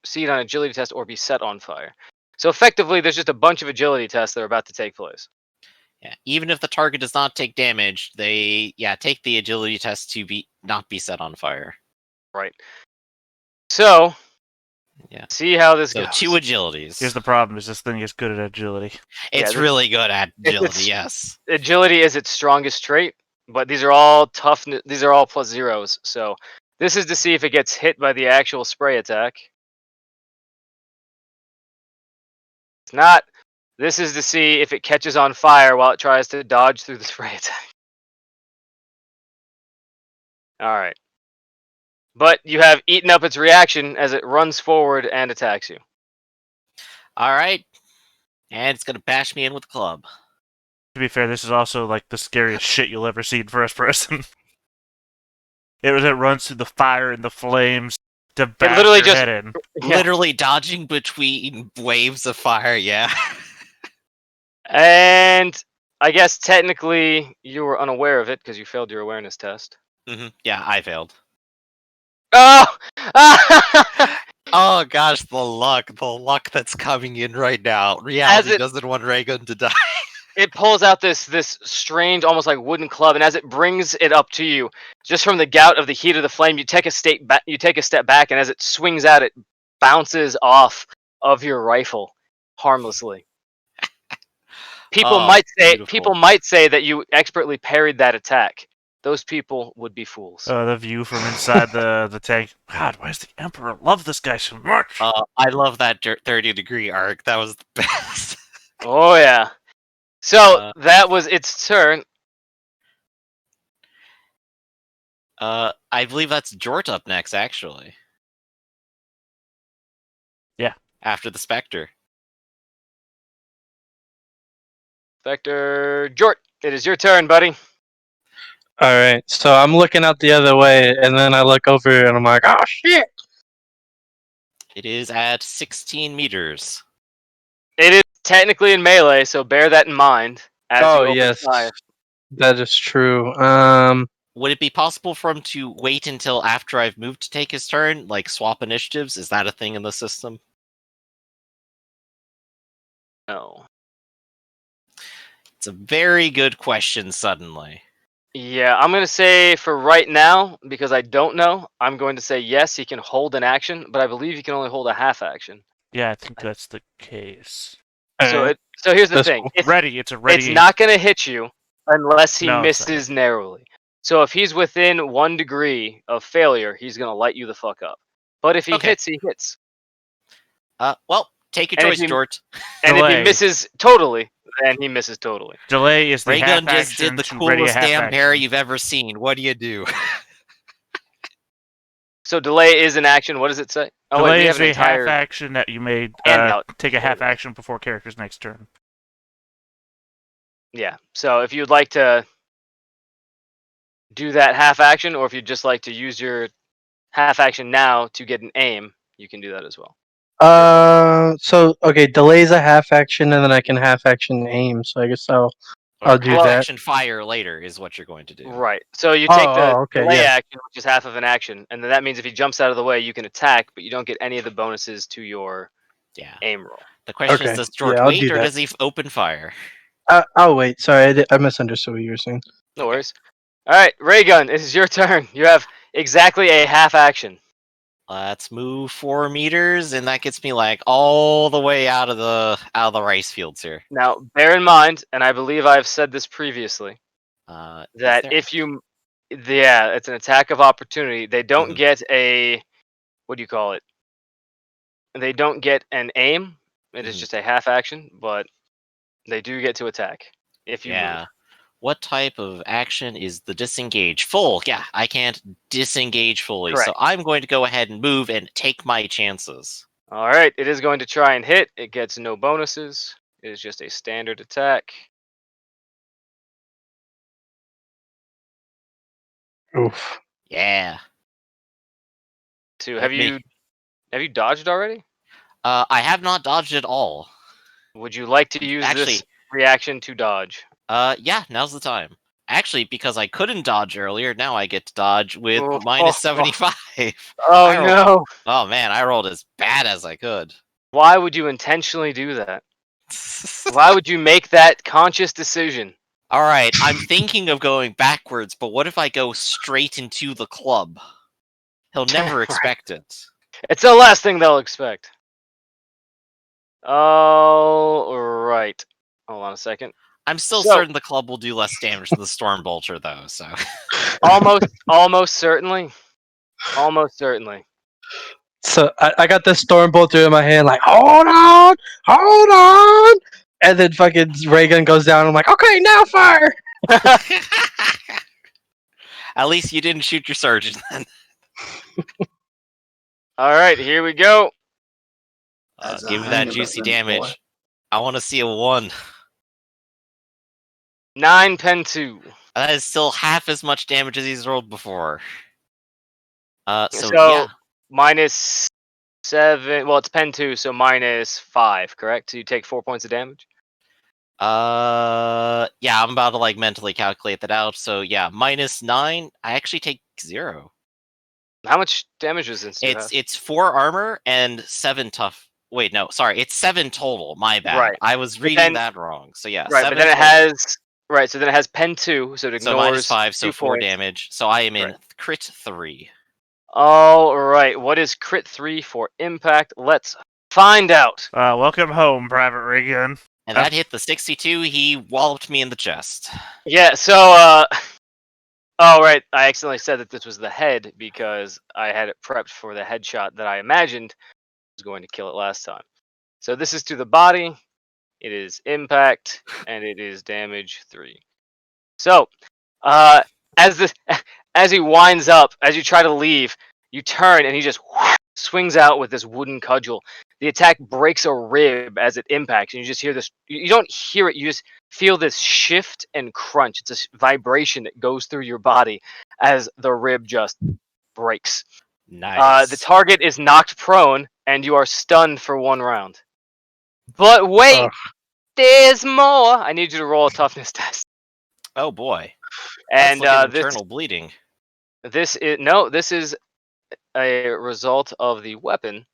succeed on agility test or be set on fire. So effectively, there's just a bunch of agility tests that are about to take place. Yeah. Even if the target does not take damage, they take the agility test to not be set on fire. Right. So Yeah. see how this So goes. 2 agilities. Here's the problem: is this thing is good at agility. It's Yeah, really good at agility. it's- Yes. Agility is its strongest trait, but these are all toughness. These are all +0s. So this is to see if it gets hit by the actual spray attack. It's not. This is to see if it catches on fire while it tries to dodge through the spray attack. Alright. But you have eaten up its reaction as it runs forward and attacks you. All right. And it's gonna bash me in with a club. To be fair, this is also like the scariest shit you'll ever see in first person. It runs through the fire and the flames to bash literally your just- head in. Yeah. Literally dodging between waves of fire, yeah. And I guess technically you were unaware of it because you failed your awareness test. Yeah, I failed. Oh! Oh gosh, the luck that's coming in right now. Reality it- doesn't want Raygun to die. It pulls out this strange, almost like wooden club, and as it brings it up to you, just from the gout of the heat of the flame, you take a step back, and as it swings out, it bounces off of your rifle harmlessly. People Oh, people might say that you expertly parried that attack. Those people would be fools. The view from inside the tank. God, why does the Emperor love this guy so much? I love that 30-degree arc. That was the best. Oh yeah. So that was its turn. I believe that's Jort up next, actually. Yeah. After the Spectre. Spectre Jort, it is your turn, buddy. All right, so I'm looking out the other way, and then I look over and I'm like, "Oh shit!" It is at 16 meters. It is technically in melee, so bear that in mind. As you open yes, fire. that is true. Would it be possible for him to wait until after I've moved to take his turn? Like swap initiatives? Is that a thing in the system? No. It's a very good question, suddenly. Yeah, I'm going to say for right now, because I don't know, I'm going to say yes, he can hold an action, but I believe he can only hold a half action. Yeah, I think that's the case. Alright. So here's the That's thing. cool. It's ready. It's a ready. It's not going to hit you unless he No, it's not. misses narrowly. So if he's within 1 degree of failure, he's gonna light you the fuck up. But if he Okay. hits, he hits. Well, take your And if choice, you- Jort. And if he Delay. misses totally, then he misses totally. Delay is the Ray half Gun just action did the to ready a coolest half damn action. parry you've ever seen. What do you do? So delay is an action. What does it say? Oh wait, Delay we is have an a half entire action that you may handout. take a half action before character's next turn. Yeah. So if you'd like to do that half action, or if you'd just like to use your half action now to get an aim, you can do that as well. So okay, delays a half action, and then I can half action aim. So I guess I'll Or do half that. action fire later is what you're going to do. Right. So you take the okay, delay yeah. action, which is half of an action, and then that means if he jumps out of the way, you can attack, but you don't get any of the bonuses to your Yeah. aim roll. The question is, Okay, does Jort yeah, I'll wait do or that. does he open fire? I'll wait. Sorry, I misunderstood what you were saying. No Okay. worries. All right, Raygun, it is your turn. You have exactly a half action. Let's move 4 meters, and that gets me like all the way out of the rice fields here. Now, bear in mind, and I believe I've said this previously, Is that there? if you, yeah, it's an attack of opportunity. They don't Mhm. get a, what do you call it? They don't get an aim. It is Mhm. just a half action, but they do get to attack if you Yeah. move. What type of action is the disengage? Full. Yeah, I can't disengage fully, so Correct. I'm going to go ahead and move and take my chances. All right, it is going to try and hit. It gets no bonuses. It is just a standard attack. Oof. Yeah. Have Hit me. you dodged already? I have not dodged at all. Would you like to use Actually, this reaction to dodge? yeah, now's the time. Actually, because I couldn't dodge earlier, now I get to dodge with Oh, minus 75. Oh I rolled- no! Oh man, I rolled as bad as I could. Why would you intentionally do that? Why would you make that conscious decision? Alright, I'm thinking of going backwards, but what if I go straight into the club? He'll never Right. expect it. It's the last thing they'll expect. All right. Hold on a second. I'm still So- certain the club will do less damage than the Storm Bolter, though, so. Almost certainly. Almost certainly. So I got this storm bolter in my hand, like hold on, and then fucking ray gun goes down. I'm like, okay, now fire. At least you didn't shoot your sergeant then. All right, here we go. That's a Give me hang that of juicy a boy. damage. I want to see a 1. 9 pen 2. That is still half as much damage as he's rolled before. So So- yeah. Minus 7. Well, it's pen 2, so minus 5, correct? So you take 4 points of damage? Yeah, I'm about to like mentally calculate that out. So yeah, minus 9. I actually take 0. How much damage resistance do you have? It's 4 armor and 7 tough. Wait, no, sorry, it's 7 total. My bad. Right. I was But reading then- that wrong. So yeah, Right, 7 but then it total. has... Right, so then it has pen 2, so it So ignores minus 5, so 2 4 points. damage. So I am in Right. crit 3. All right, what is crit 3 for impact? Let's find out. Welcome home, Private Regan. And that hit the 62. He walloped me in the chest. Yeah, so, oh, right, I accidentally said that this was the head because I had it prepped for the headshot that I imagined was going to kill it last time. So this is to the body, it is impact, and it is damage 3. So, as he winds up, as you try to leave, you turn and he just swings out with this wooden cudgel. The attack breaks a rib as it impacts, and you just hear this. You don't hear it, you just feel this shift and crunch. It's a vibration that goes through your body as the rib just breaks. Nice. The target is knocked prone, and you are stunned for 1 round. But wait, Ugh. there's more. I need you to roll a toughness test. Oh boy. And That's like this internal bleeding. this is a result of the weapon,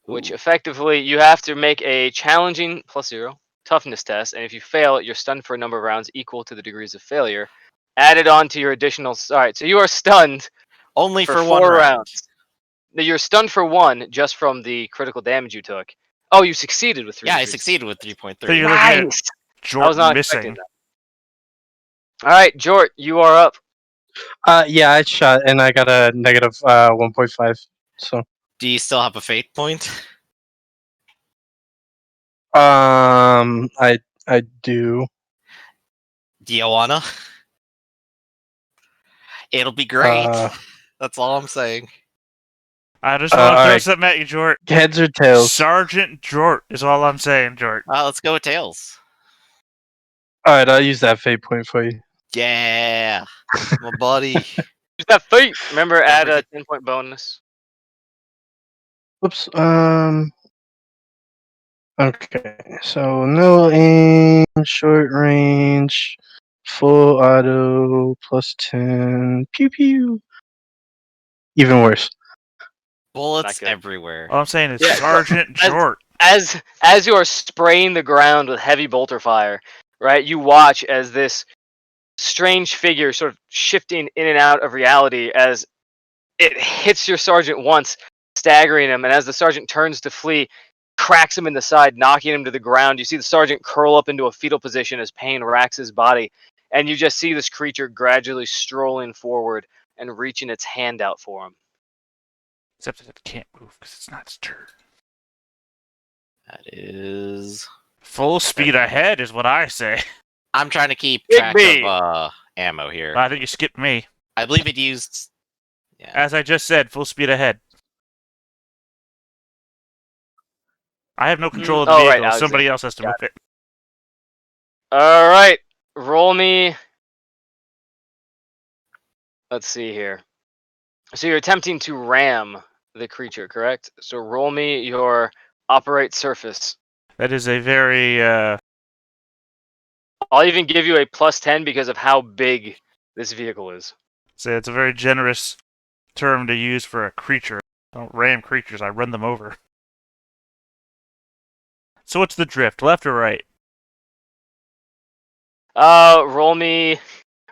which Ooh. effectively you have to make a challenging +0 toughness test, and if you fail, you're stunned for a number of rounds equal to the degrees of failure, added on to your additional. All right, so you are stunned Only for for 4 1 round. rounds. Now, you're stunned for 1 just from the critical damage you took. Oh, you succeeded with 3. Yeah, I degrees. succeeded with 3.3. So you're looking at Nice. I was Jordan not missing. expecting that. All right, Jort, you are up. Yeah, I shot and I got a negative 1.5. So, Do you still have a fate point? I do. Do you wanna? It'll be great. That's all I'm saying. I just want to throw alright. something at you, Jort. Heads or tails? Sergeant Jort is all I'm saying, Jort. Let's go with tails. Alright, I'll use that fate point for you. Yeah, my buddy. Use that feet. Remember, Don't add a forget- 10-point bonus. Whoops. Okay, so no aim, short range, full auto, plus 10. Pew pew. Even worse. Bullets good. everywhere. All I'm saying is Yeah, Sergeant as- Jort. As you are spraying the ground with heavy bolter fire, right? You watch as this strange figure sort of shifting in and out of reality as it hits your sergeant once, staggering him, and as the sergeant turns to flee, cracks him in the side, knocking him to the ground. You see the sergeant curl up into a fetal position as pain racks his body, and you just see this creature gradually strolling forward and reaching its hand out for him. Except that it can't move because it's not its turn. That is. Full speed ahead is what I say. I'm trying to keep Big track B. of ammo here. I think you skipped me. I believe it used. Yeah. As I just said, full speed ahead. I have no control of the Oh, right, vehicle. Somebody Alexander. else has to Got move it. All right, roll me. Let's see here. So you're attempting to ram the creature, correct? So roll me your operate surface. That is a very I'll even give you a +10 because of how big this vehicle is. say it's a very generous term to use for a creature. I don't ram creatures, I run them over. So what's the drift, left or right? Roll me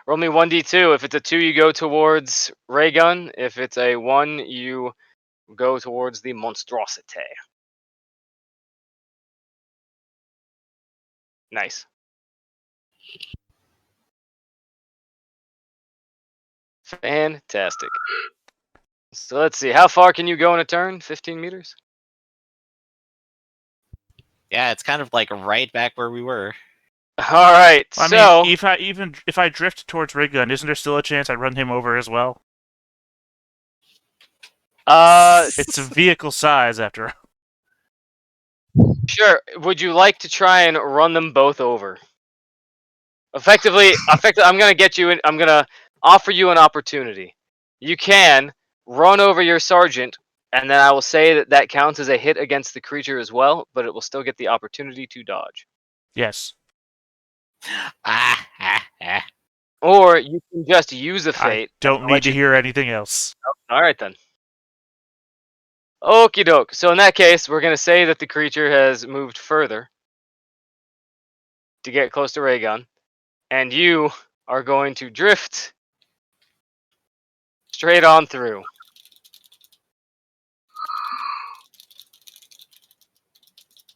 1d2. If it's a 2, you go towards ray gun. If it's a 1, you go towards the monstrosity. Nice. Fantastic. So let's see. How far can you go in a turn? 15 meters? Yeah, it's kind of like right back where we were. All right. I So mean, if I drift towards ray gun, isn't there still a chance I run him over as well? It's a vehicle size after all. sure. Would you like to try and run them both over? Effectively, I'm gonna get you. I'm gonna offer you an opportunity. You can run over your sergeant, and then I will say that that counts as a hit against the creature as well, but it will still get the opportunity to dodge. Yes. Ah. Or you can just use a I fate. don't need to hear anything else. All right then. Okie doke. So in that case, we're gonna say that the creature has moved further to get close to Raygun, and you are going to drift straight on through.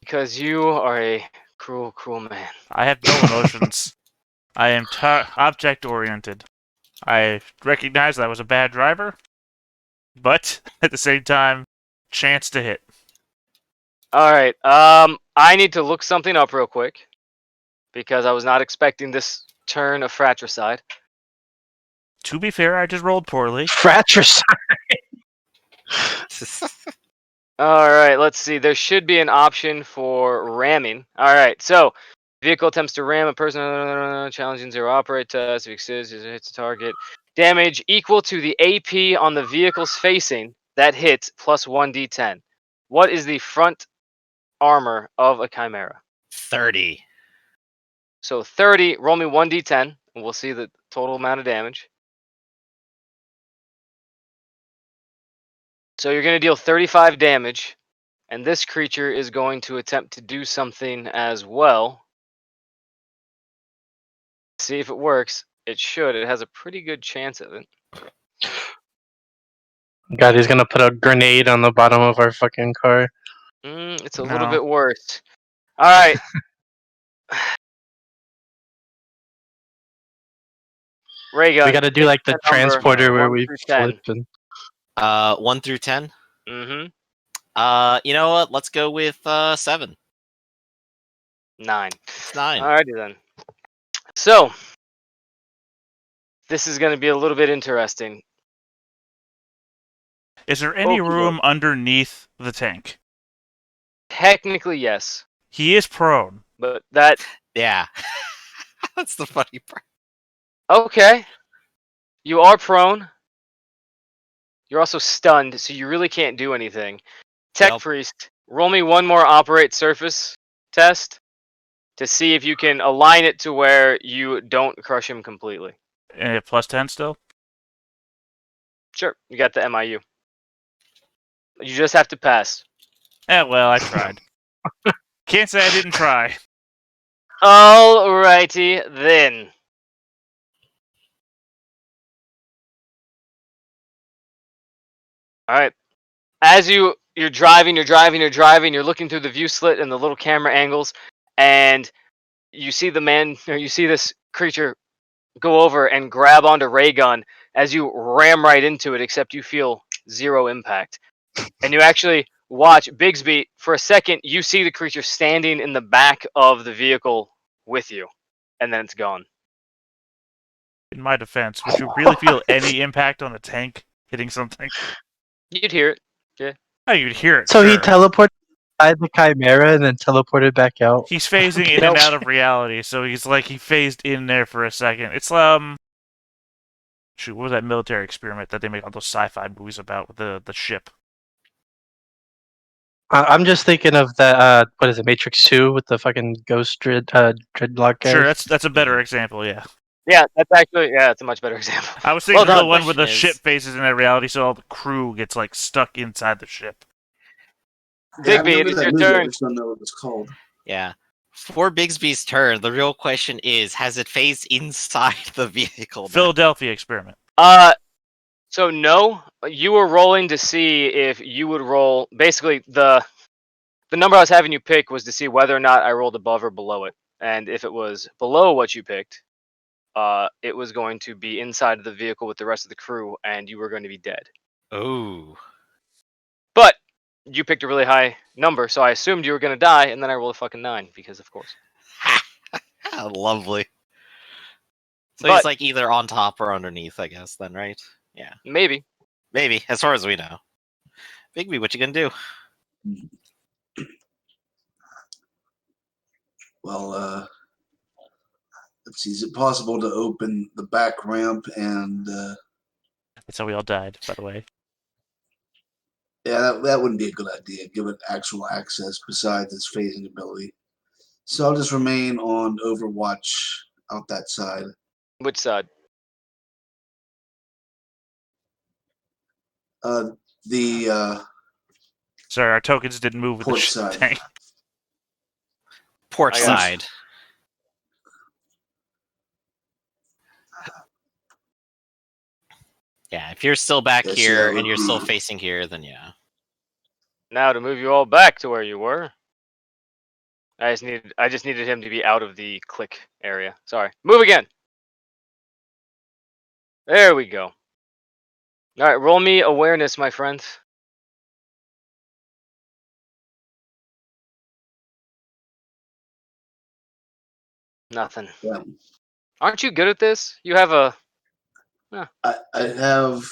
Because you are a cruel, cruel man. I have no emotions. I am object oriented. I recognize that I was a bad driver, but at the same time, chance to hit. All right. I need to look something up real quick because I was not expecting this turn of fratricide. To be fair, I just rolled poorly. Fratricide. All right. Let's see. There should be an option for ramming. All right. So, vehicle attempts to ram a person. Challenging 0 operate test. If it exists, it hits the target. Damage equal to the AP on the vehicle's facing that hits plus 1d10. What is the front armor of a chimera? 30. So 30, roll me 1d10, and we'll see the total amount of damage. So you're going to deal 35 damage, and this creature is going to attempt to do something as well. See if it works. It should. It has a pretty good chance of it. God, he's gonna put a grenade on the bottom of our fucking car. It's a little No. bit worse. All right. Ray gun. We got to do like the a number, transporter where 1 we through 10. flip and 1 through 10. Mm-hmm. You know what? Let's go with 7. 9. It's 9. Alrighty then. So, this is going to be a little bit interesting. Is there any Okey-doke. room underneath the tank? Technically, yes. He is prone. But that... Yeah. That's the funny part. Okay. You are prone. You're also stunned, so you really can't do anything. Tech Yep. Priest, roll me one more operate surface test to see if you can align it to where you don't crush him completely. Plus 10 still? Sure, you got the MIU. You just have to pass. Well, I tried. Can't say I didn't try. Alrighty then. Alright. As you're driving, you're looking through the view slit and the little camera angles, and you see you see this creature go over and grab onto ray gun as you ram right into it, except you feel 0 impact. And you actually watch Bigsby for a second. You see the creature standing in the back of the vehicle with you, and then it's gone. In my defense, would you really feel any impact on the tank hitting something? You'd hear it. Oh, you'd hear it. so sure. he teleported inside the Chimera and then teleported back out. He's phasing in and out of reality, so he's like he phased in there for a second. It's shoot, what was that military experiment that they make all those sci-fi movies about with the ship? I'm just thinking of that. What is it, Matrix 2 with the fucking ghost dreadlock guys? Sure, that's a better example. Yeah, Yeah, it's a much better example. I was thinking Well of the done. one where the Question ship is- phases in that reality, so all the crew gets like stuck inside the ship. Yeah, I Bigby, it remember is that your movie. I turn. just don't know what it's called. Yeah. For Bigsby's turn, the real question is, has it phased inside the vehicle now? Philadelphia experiment. So no, you were rolling to see if you would roll. Basically, the number I was having you pick was to see whether or not I rolled above or below it, and if it was below what you picked, it was going to be inside of the vehicle with the rest of the crew, and you were going to be dead. Oh. But you picked a really high number, so I assumed you were going to die, and then I rolled a fucking 9 because, of course. Lovely. So But- he's like either on top or underneath, I guess, then, right? Yeah. Maybe. Maybe, as far as we know. Bigby, what you gonna do? Well, let's see. Is it possible to open the back ramp and? That's how we all died, by the way. Yeah, that wouldn't be a good idea. Give it actual access besides its phasing ability. So I'll just remain on Overwatch out that side. Which side? The Sorry, our tokens didn't move with the port side. tank. Port I got side. Yeah, if you're still back Yes, here yeah, and you're would still be- facing here, then yeah. Now to move you all back to where you were. I just needed him to be out of the click area. Sorry. Move again. There we go. All right, roll me awareness, my friend. Nothing. Yeah. Aren't you good at this? You have a I have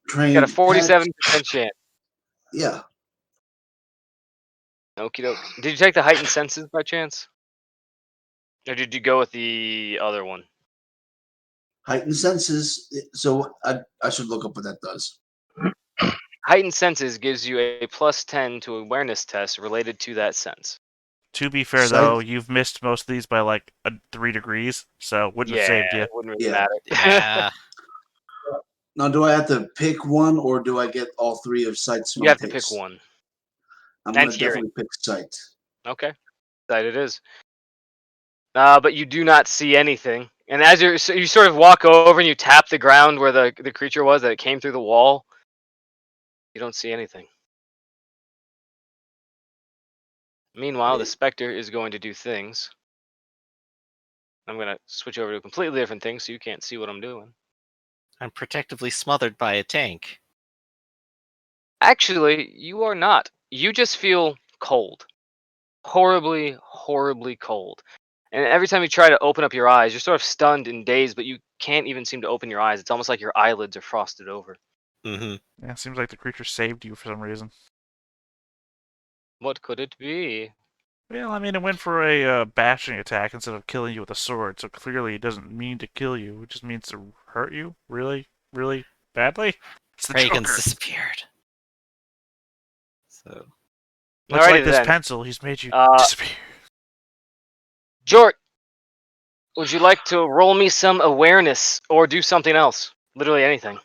trained. you got a 47% chance. Yeah, Okie doke. Did you take the heightened senses by chance? Or did you go with the other one? heightened senses. So I should look up what that does. Heightened senses gives you a plus 10 to awareness test related to that sense. To be fair, Sight- though, you've missed most of these by like 3 degrees, so wouldn't have saved you. It wouldn't really Yeah. matter. Yeah. Now, do I have to pick one, or do I get all three of sight, smell, You have to taste? pick one. I'm And gonna hearing. definitely pick sight. Okay. That it is. But you do not see anything. And as you sort of walk over and you tap the ground where the creature was that it came through the wall, you don't see anything. Meanwhile, the Spectre is going to do things. I'm gonna switch over to a completely different thing so you can't see what I'm doing. I'm protectively smothered by a tank. Actually, you are not. You just feel cold. Horribly, horribly cold. And every time you try to open up your eyes, you're sort of stunned and dazed, but you can't even seem to open your eyes. It's almost like your eyelids are frosted over. Mm-hmm. Yeah, it seems like the creature saved you for some reason. What could it be? Well, I mean, it went for a bashing attack instead of killing you with a sword, so clearly it doesn't mean to kill you. It just means to hurt you really, really badly. It's the Reagan's Joker. disappeared. So Much Alrighty like this then. pencil, he's made you disappear. Jort, would you like to roll me some awareness or do something else? Literally anything.